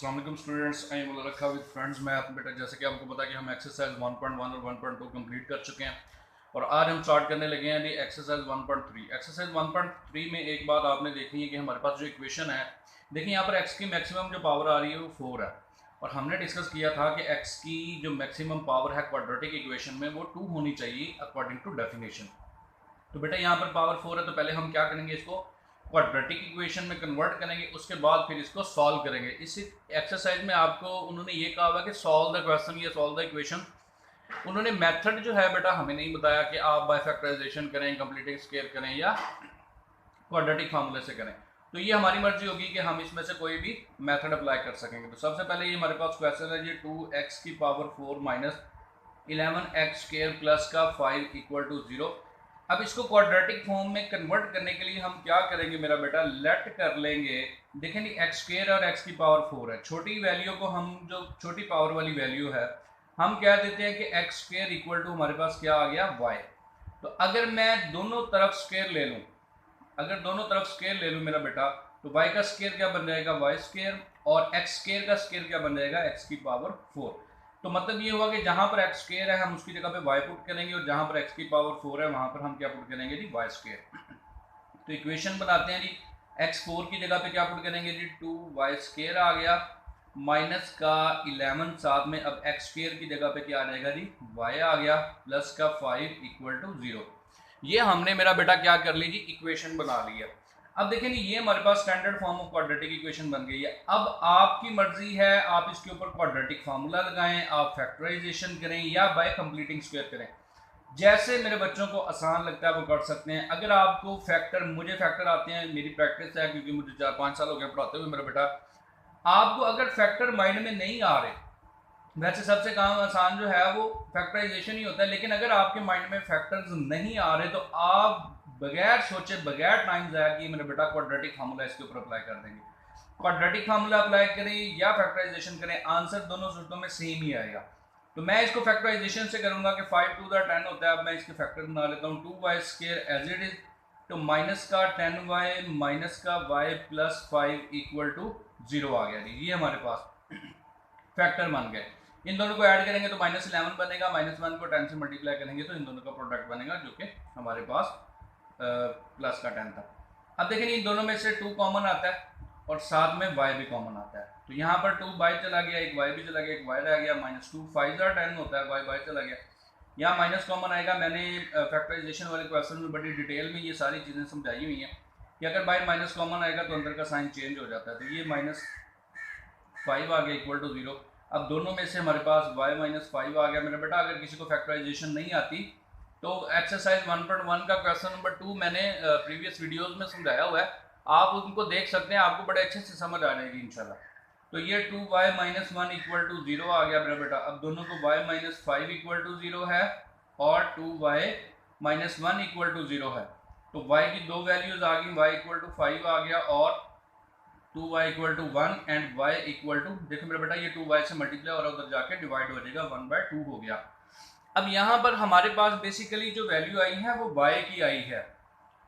अस्सलाम वालेकुम students, I am रखा विद फ्रेंड्स। मैं आपको बेटा जैसे कि आपको पता है कि हम एक्सरसाइज 1.1 और 1.2 कंप्लीट कर चुके हैं और आज हम स्टार्ट करने लगे हैं जी एक्सरसाइज 1.3। एक्सरसाइज 1.3 में एक बात आपने देखनी है कि हमारे पास जो इक्वेशन है, देखिए यहाँ पर एक्स की मैक्सिमम जो पावर आ रही है वो 4 है और हमने डिस्कस किया था कि एक्स की जो मैक्सिमम पावर है क्वाड्रेटिक इक्वेशन में वो 2 होनी चाहिए अकॉर्डिंग टू डेफिनेशन। तो बेटा यहाँ पर पावर 4 है तो पहले हम क्या करेंगे, इसको क्वाड्रेटिक इक्वेशन में कन्वर्ट करेंगे, उसके बाद फिर इसको सॉल्व करेंगे। इस एक्सरसाइज में आपको उन्होंने ये कहा हुआ कि सॉल्व द क्वेश्चन या सॉल्व द इक्वेशन। उन्होंने मेथड जो है बेटा हमें नहीं बताया कि आप बाय फैक्टराइजेशन करें, कंप्लीटिंग स्केयर करें या क्वाड्रेटिक फार्मूले से करें। तो ये हमारी मर्जी होगी कि हम इसमें से कोई भी मेथड अप्लाई कर सकेंगे। तो सबसे पहले ये हमारे पास क्वेश्चन है जी 2x की power 4 minus 11x square plus का 5 इक्वल टू 0। अब इसको क्वाड्रेटिक फॉर्म में कन्वर्ट करने के लिए हम क्या करेंगे मेरा बेटा, लेट कर लेंगे। देखें नहीं, एक्स स्क्वायर और एक्स की पावर 4 है, छोटी वैल्यू को हम जो छोटी पावर वाली वैल्यू है हम क्या देते हैं कि एक्स स्क्वायर इक्वल टू हमारे पास क्या आ गया वाई। तो अगर मैं दोनों तरफ स्क्वायर ले लूँ, अगर दोनों तरफ स्क्वायर ले लूँ मेरा बेटा, तो वाई का स्क्वायर क्या बन जाएगा वाई स्क्वायर और एक्स स्क्वायर का स्क्वायर क्या बन जाएगा एक्स की पावर 4। तो मतलब ये हुआ कि जहां पर एक्स स्क्वायर है हम उसकी जगह पे वाई पुट करेंगे और जहां पर एक्स की पावर 4 है वहां पर हम क्या पुट करेंगे जी वाई स्क्वायर। तो इक्वेशन बनाते हैं जी, एक्स 4 की जगह पे क्या पुट करेंगे जी 2y स्क्वायर आ गया माइनस का 11 साथ में अब एक्स स्क्वायर की जगह पे क्या आ जाएगा जी y आ गया प्लस का 5 इक्वल टू 0। ये हमने मेरा बेटा क्या कर ली जी इक्वेशन बना लिया। अब देखें नहीं, ये हमारे पास standard form of quadratic equation बन गई है। अब आपकी मर्जी है, आप इसके ऊपर क्वाड्रेटिक फार्मूला लगाएं, आप फैक्टराइजेशन करें या बाय कंप्लीटिंग स्क्वायर करें, जैसे मेरे बच्चों को आसान लगता है वो कर सकते हैं। अगर आपको फैक्टर, मुझे फैक्टर आते हैं, मेरी प्रैक्टिस है क्योंकि मुझे 4-5 साल हो गए पढ़ाते हुए मेरा बेटा, आपको अगर फैक्टर माइंड में नहीं आ रहे, वैसे सबसे काम आसान जो है वो फैक्टराइजेशन ही होता है, लेकिन अगर आपके माइंड में फैक्टर्स नहीं आ रहे तो आप बगैर सोचे बगैर टाइम ज़ाया किए मेरे बेटा क्वाड्रेटिक फार्मूला इसके ऊपर अप्लाई कर देंगे। क्वाड्रेटिक फार्मूला अप्लाई करें या फैक्टराइजेशन करें, आंसर दोनों सूरतों में सेम ही आएगा। तो मैं इसको फैक्टराइजेशन से करूंगा कि 5 टू द 10 होता है। अब मैं इसके फैक्टर बना लेता हूँ, 2y square as it is, तो माइनस का 10y माइनस का y प्लस 5 इक्वल टू 0 आ गया जी। ये हमारे पास फैक्टर बन गए। इन दोनों को ऐड करेंगे तो माइनस 11 बनेगा, माइनस 1 को 10 से मल्टीप्लाई करेंगे तो इन दोनों का प्रोडक्ट बनेगा जो कि हमारे पास प्लस का 10 था। अब देखें इन दोनों में से 2 कॉमन आता है और साथ में y भी कॉमन आता है, तो यहाँ पर 2 बाई चला गया, एक y भी चला गया, एक y रह गया, माइनस 2 5 10 होता है, y बाई चला गया, यहाँ माइनस कॉमन आएगा। मैंने फैक्टराइजेशन वाले क्वेश्चन में बड़ी डिटेल में ये सारी चीज़ें समझाई हुई हैं कि अगर बाई माइनस कॉमन आएगा तो अंदर का साइन चेंज हो जाता है। तो ये माइनस 5 आ गया इक्वल टू 0। अब दोनों में से हमारे पास y माइनस 5 आ गया मेरा बेटा। अगर किसी को फैक्टराइजेशन नहीं आती तो एक्सरसाइज 1.1 का क्वेश्चन नंबर 2 मैंने प्रीवियस वीडियोस में समझाया हुआ है, आप उनको देख सकते हैं, आपको बड़े अच्छे से समझ आ जाएगी इंशाल्लाह। तो ये 2y माइनस 1 इक्वल टू 0 आ गया मेरा बेटा। अब दोनों को y माइनस 5 इक्वल टू 0 है और 2y माइनस 1 इक्वल टू 0 है, तो y की दो वैल्यूज आ गई, y इक्वल टू 5 आ गया और 2y equal to 1 and y equal to, देखो मेरा बेटा ये 2y से मल्टीप्लाई और उधर जाके डिवाइड हो जाएगा, 1/2 हो गया। अब यहाँ पर हमारे पास बेसिकली जो वैल्यू आई है वो y की आई है।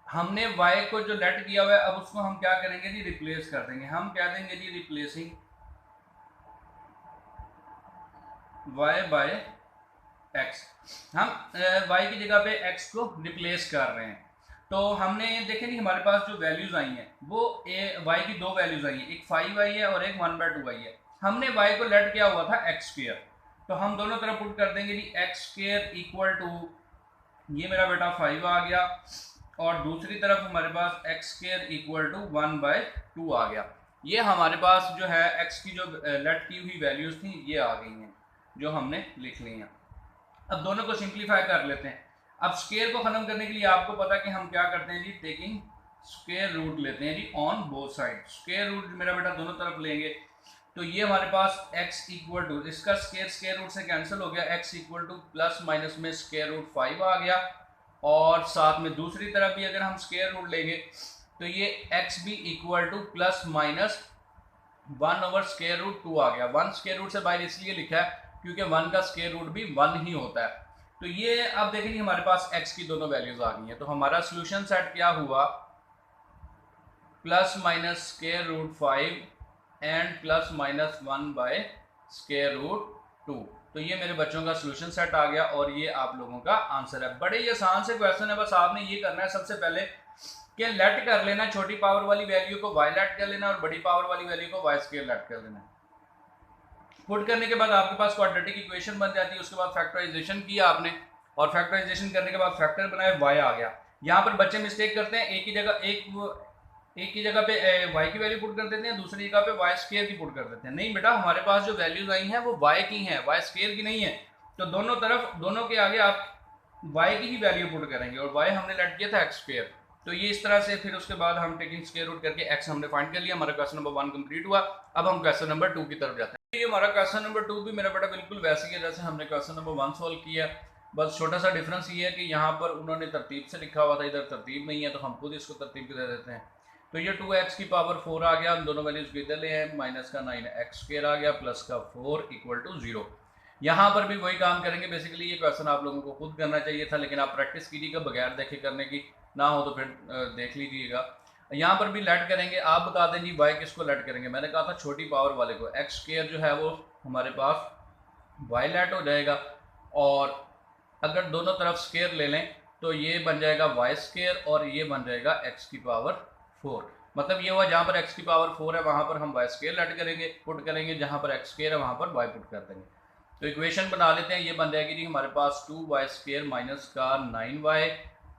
हमने y को जो लेट किया हुआ है अब उसको हम क्या करेंगे जी रिप्लेस कर देंगे। हम क्या देंगे जी रिप्लेसिंग y बाय x। हम y की जगह पे x को रिप्लेस कर रहे हैं। तो हमने देखे नहीं हमारे पास जो वैल्यूज आई हैं वो y की दो वैल्यूज आई हैं, एक 5 आई है और एक 1/2 आई है। हमने y को लेट किया हुआ था x स्क्वायर, तो हम दोनों तरफ पुट कर देंगे जी x स्क्वायर इक्वल टू, ये मेरा बेटा 5 आ गया और दूसरी तरफ हमारे पास x स्क्वायर इक्वल टू 1/2 आ गया। ये हमारे पास जो है x की जो लेट की हुई वैल्यूज थी ये आ गई हैं जो हमने लिख ली हैं। अब दोनों को सिंप्लीफाई कर लेते हैं। अब स्क्वायर को खत्म करने के लिए आपको पता है कि हम क्या करते हैं जी टेकिंग स्क्वायर रूट लेते हैं जी on both side. Square root मेरा बेटा दोनों तरफ लेंगे तो ये हमारे पास x इक्वल टू, इसका स्क्वायर रूट से कैंसिल हो गया, x equal to plus minus में स्क्वायर रूट 5 आ गया और साथ में दूसरी तरफ भी अगर हम स्क्वायर रूट लेंगे तो ये x भी equal to plus minus 1 over square root 2 आ गया। 1 स्क्वायर रूट से बाहर इसलिए लिखा है क्योंकि 1 का स्क्वायर रूट भी 1 ही होता है। तो ये अब देखेंगे हमारे पास x की दोनों वैल्यूज आ गई हैं, तो हमारा सॉल्यूशन सेट क्या हुआ, plus minus square root 5 and plus minus 1 by square root 2। तो ये मेरे बच्चों का सोल्यूशन सेट आ गया और ये आप लोगों का आंसर है। बड़े ही आसान से क्वेश्चन है, बस आपने ये करना है सबसे पहले कि लेट कर लेना छोटी पावर वाली वैल्यू को y लेट कर लेना और बड़ी पावर वाली वैल्यू को y स्क्वायर लेट कर लेना। पुट करने के बाद आपके पास क्वाड्रेटिक इक्वेशन बन जाती है। उसके बाद फैक्टराइजेशन किया आपने और फैक्टराइजेशन करने के बाद फैक्टर बनाया y आ गया। यहाँ पर बच्चे मिस्टेक करते हैं, एक ही जगह पे y की वैल्यू पुट कर देते हैं, दूसरी जगह पे y स्क्वायर की पुट कर देते हैं। नहीं बेटा, हमारे पास जो वैल्यूज आई हैं वो y की हैं, y स्क्वायर की नहीं है। तो दोनों के आगे आप y की ही वैल्यू पुट करेंगे और y हमने लेट किया था x स्क्वायर। तो ये इस तरह से फिर उसके बाद हम टेकिंग स्क्वायर रूट करके x हमने फाइंड कर लिया। हमारा क्वेश्चन नंबर 1 कंप्लीट हुआ। अब हम क्वेश्चन नंबर 2 की तरफ जाते हैं। ये हमारा क्वेश्चन नंबर 2 भी मेरा बेटा बिल्कुल वैसे ही है जैसे हमने क्वेश्चन नंबर 1 सॉल्व किया। बस छोटा सा डिफरेंस ये है कि यहाँ पर उन्होंने तरतीब से लिखा हुआ था, इधर तरतीब नहीं है तो हम खुद इसको तरतीब दे देते हैं। तो ये 2x की पावर 4 आ गया, हम दोनों वैल्यूज को इधर ले आए, माइनस का 9x स्क्वायर आ गया प्लस का 4 इक्वल टू 0। यहाँ पर भी वही काम करेंगे। बेसिकली ये क्वेश्चन आप लोगों को खुद करना चाहिए था, लेकिन आप प्रैक्टिस कीजिएगा, बगैर देखे करने की ना हो तो फिर देख लीजिएगा। यहाँ पर भी लेट करेंगे। आप बता दें जी y किसको लेट करेंगे। मैंने कहा था छोटी पावर वाले को, x स्क्वायर जो है वो हमारे पास y लेट हो जाएगा और अगर दोनों तरफ स्क्वायर ले लें तो ये बन जाएगा y स्क्वायर और ये बन जाएगा x की पावर 4। मतलब ये हुआ जहाँ पर x की पावर 4 है वहाँ पर हम y स्क्वायर लेट करेंगे, पुट करेंगे, जहाँ पर x स्क्वायर है वहाँ पर y पुट कर देंगे। तो इक्वेशन बना लेते हैं। ये बन जाएगी जी हमारे पास 2y स्क्वायर माइनस का 9y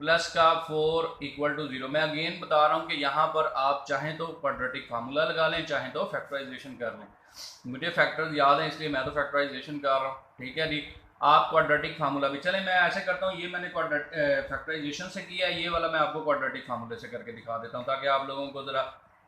प्लस का 4 इक्वल टू 0। मैं अगेन बता रहा हूँ कि यहाँ पर आप चाहें तो क्वाड्रेटिक फार्मूला लगा लें, चाहें तो फैक्टराइजेशन कर लें। मुझे फैक्टर्स याद है इसलिए मैं तो फैक्टराइजेशन कर रहा हूँ, ठीक है जी। आप क्वाड्रेटिक फार्मूला भी चलें, मैं ऐसे करता हूँ, ये मैंने फैक्टराइजेशन से किया, ये वाला मैं आपको क्वाड्रेटिक फार्मूले से करके दिखा देता हूँ ताकि आप लोगों को ज़रा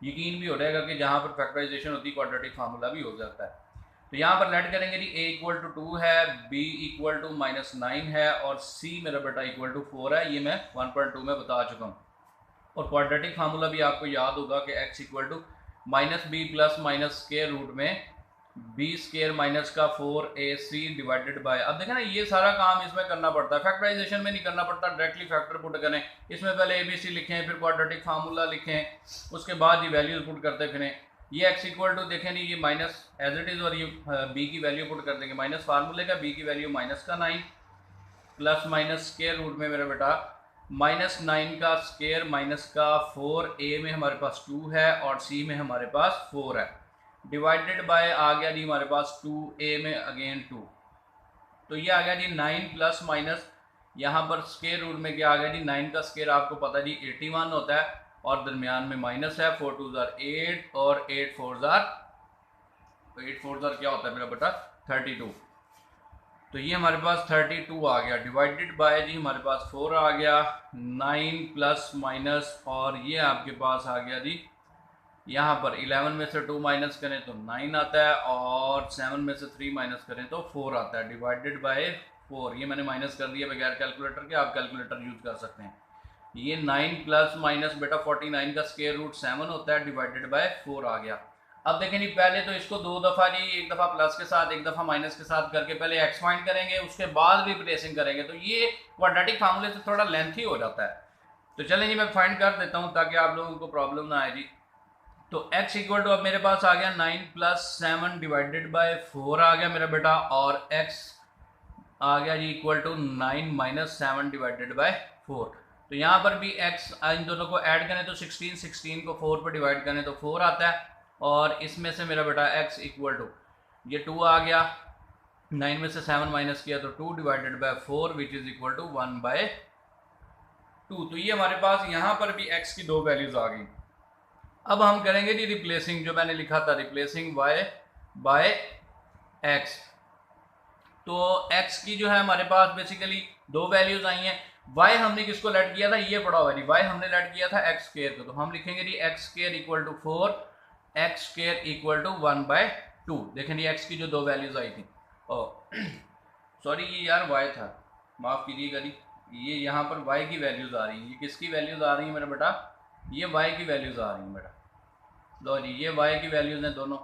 यकीन भी हो जाएगा कि जहाँ पर फैक्टराइजेशन होती है क्वाड्रेटिक फार्मूला भी हो जाता है। तो यहाँ पर लेट करेंगे जी a इक्वल टू 2 है, b इक्वल टू माइनस 9 है और c मेरा बेटा इक्वल टू 4 है। ये मैं 1.2 में बता चुका हूँ। और क्वाड्रेटिक फार्मूला भी आपको याद होगा कि x equal to minus B plus minus square root में b स्क्वायर माइनस का 4ac डिवाइडेड बाय। अब देखें ना, ये सारा काम इसमें करना पड़ता है, फैक्टराइजेशन में नहीं करना पड़ता, डायरेक्टली फैक्टर पुट करें। इसमें पहले abc लिखें, फिर क्वाड्रेटिक फार्मूला लिखें, उसके बाद ये वैल्यूज पुट करते फिरें। ये x इक्वल टू देखें नहीं, ये माइनस एज इट इज़ और ये b की वैल्यू पुट कर देंगे। माइनस फार्मूले का b की वैल्यू माइनस का 9 प्लस माइनस स्क्वायर रूट में मेरा बेटा माइनस 9 का स्क्वायर माइनस का 4, a में हमारे पास 2 है और c में हमारे पास 4 है, डिवाइडेड बाय आ गया जी हमारे पास 2a में अगेन 2। तो ये आ गया जी 9 प्लस माइनस यहाँ पर स्क्वायर रूट में क्या आ गया जी 9 का स्क्वायर आपको पता जी 81 होता है और दरमियान में माइनस है। 4 2 ज़ार 8 और 8 4 ज़ार क्या होता है मेरा बेटा 32। तो ये हमारे पास 32 आ गया, डिवाइडेड बाय जी हमारे पास 4 आ गया, 9 प्लस माइनस और ये आपके पास आ गया जी यहाँ पर 11 में से 2 माइनस करें तो 9 आता है और 7 में से 3 माइनस करें तो 4 आता है, डिवाइडेड बाय 4। ये मैंने माइनस कर दिया बगैर कैलकुलेटर के, आप कैलकुलेटर यूज कर सकते हैं। ये 9 प्लस माइनस बेटा 49 का स्क्वायर रूट 7 होता है, डिवाइडेड बाय 4 आ गया। अब देखें जी पहले तो इसको दो दफ़ा जी, एक दफ़ा प्लस के साथ एक दफ़ा माइनस के साथ करके पहले एक्स फाइंड करेंगे, उसके बाद रिप्लेसिंग करेंगे। तो ये क्वाड्रेटिक फार्मूले से थोड़ा लेंथी हो जाता है। तो चलें जी मैं फाइंड कर देता हूँ ताकि आप लोगों को प्रॉब्लम ना आए जी। तो x इक्वल टू अब मेरे पास आ गया 9 प्लस 7 डिवाइडेड बाय 4 आ गया मेरा बेटा और x आ गया जी equal to 9 minus 7 divided by 4। तो यहाँ पर भी x इन दोनों को ऐड करें तो 16 को 4 पर डिवाइड करें तो 4 आता है और इसमें से मेरा बेटा x इक्वल टू ये 2 आ गया, 9 में से 7 माइनस किया तो 2 divided by 4 which is equal to 1/2। तो ये हमारे पास यहाँ पर भी x की दो वैल्यूज आ गई। अब हम करेंगे जी रिप्लेसिंग, जो मैंने लिखा था रिप्लेसिंग y बाय x। तो x की जो है हमारे पास बेसिकली दो वैल्यूज आई हैं। y हमने किसको लेट किया था, ये पड़ा हुआ है, y हमने लेट किया था x स्क्वायर को। तो हम लिखेंगे जी x square equal to 4, x square equal to 1/2। देखें जी x की जो दो वैल्यूज आई थी, सॉरी ये यार y था, माफ कीजिएगा जी, ये यहाँ पर y की वैल्यूज आ रही हैं। ये किसकी वैल्यूज आ रही है मेरा बेटा, ये y की वैल्यूज आ रही हैं बेटा। लो जी ये y की वैल्यूज हैं दोनों,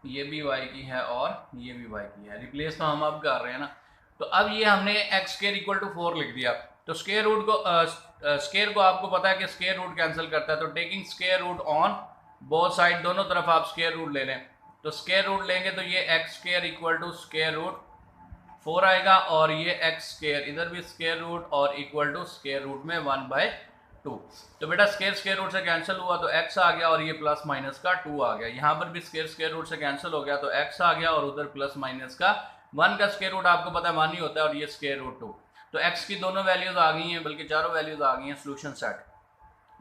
ये भी y की है और ये भी y की है। रिप्लेस तो हम अब कर रहे हैं ना। तो अब ये हमने x स्क्वायर इक्वल टू 4 लिख दिया। तो स्क्वायर को आपको पता है कि स्क्वायर रूट कैंसिल करता है। तो taking square root on both side दोनों तरफ आप स्क्वायर रूट ले लें, तो स्क्वायर रूट लेंगे तो ये X square equal to square root 4 आएगा, और ये एक्स स्क्वायर इधर भी स्क्वायर रूट और इक्वल टू स्क्वायर रूट में 1/2। तो बेटा स्क्वायर स्क्वायर रूट से कैंसिल हुआ तो x आ गया, और ये प्लस माइनस का 2 आ गया। यहाँ पर भी स्क्वायर स्क्वायर रूट से कैंसिल हो गया तो x आ गया, और उधर प्लस माइनस का 1 का स्क्वायर रूट आपको पता है 1 ही होता है, और ये स्क्वायर रूट 2। तो x की दोनों वैल्यूज आ गई हैं, बल्कि चारों वैल्यूज आ गई हैं। सोल्यूशन सेट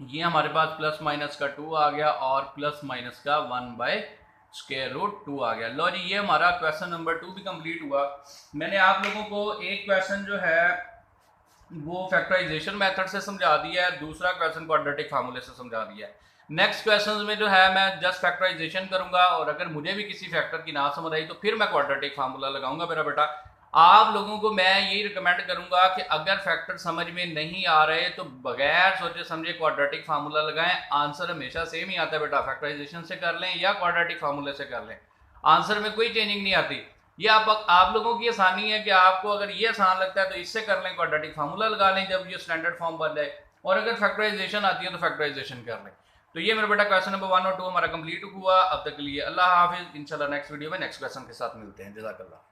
ये हमारे पास प्लस माइनस का 2 आ गया और प्लस माइनस का 1/√2 आ गया। लो जी, ये हमारा क्वेश्चन नंबर 2 भी कंप्लीट हुआ। मैंने आप लोगों को एक क्वेश्चन जो है वो फैक्टराइजेशन मेथड से समझा दिया है, दूसरा क्वेश्चन क्वाड्रेटिक फार्मूले से समझा दिया है। नेक्स्ट क्वेश्चन में जो है मैं जस्ट फैक्टराइजेशन करूंगा, और अगर मुझे भी किसी फैक्टर की ना समझ आई तो फिर मैं क्वाड्रेटिक फार्मूला लगाऊंगा। मेरा बेटा आप लोगों को मैं यही रिकमेंड करूंगा कि अगर फैक्टर समझ में नहीं आ रहे तो बगैर सोचे समझे क्वाड्रेटिक फार्मूला लगाएं। आंसर हमेशा सेम ही आता है बेटा, फैक्टराइजेशन से कर लें या क्वाड्रेटिक फार्मूले से कर लें, आंसर में कोई चेंजिंग नहीं आती। ये आप लोगों की आसानी है कि आपको अगर ये आसान लगता है तो इससे कर लें, क्वाड्रेटिक फार्मूला लगा लें जब ये स्टैंडर्ड फॉर्म बन जाए, और अगर फैक्टराइजेशन आती है तो फैक्टराइजेशन कर लें। तो ये मेरा बेटा क्वेश्चन नंबर 1 और 2 हमारा कंप्लीट हुआ। अब तक के लिए अल्लाह हाफिज, इंशाल्लाह नेक्स्ट वीडियो में नेक्स्ट क्वेश्चन के साथ मिलते हैं। जज़ाकल्लाह।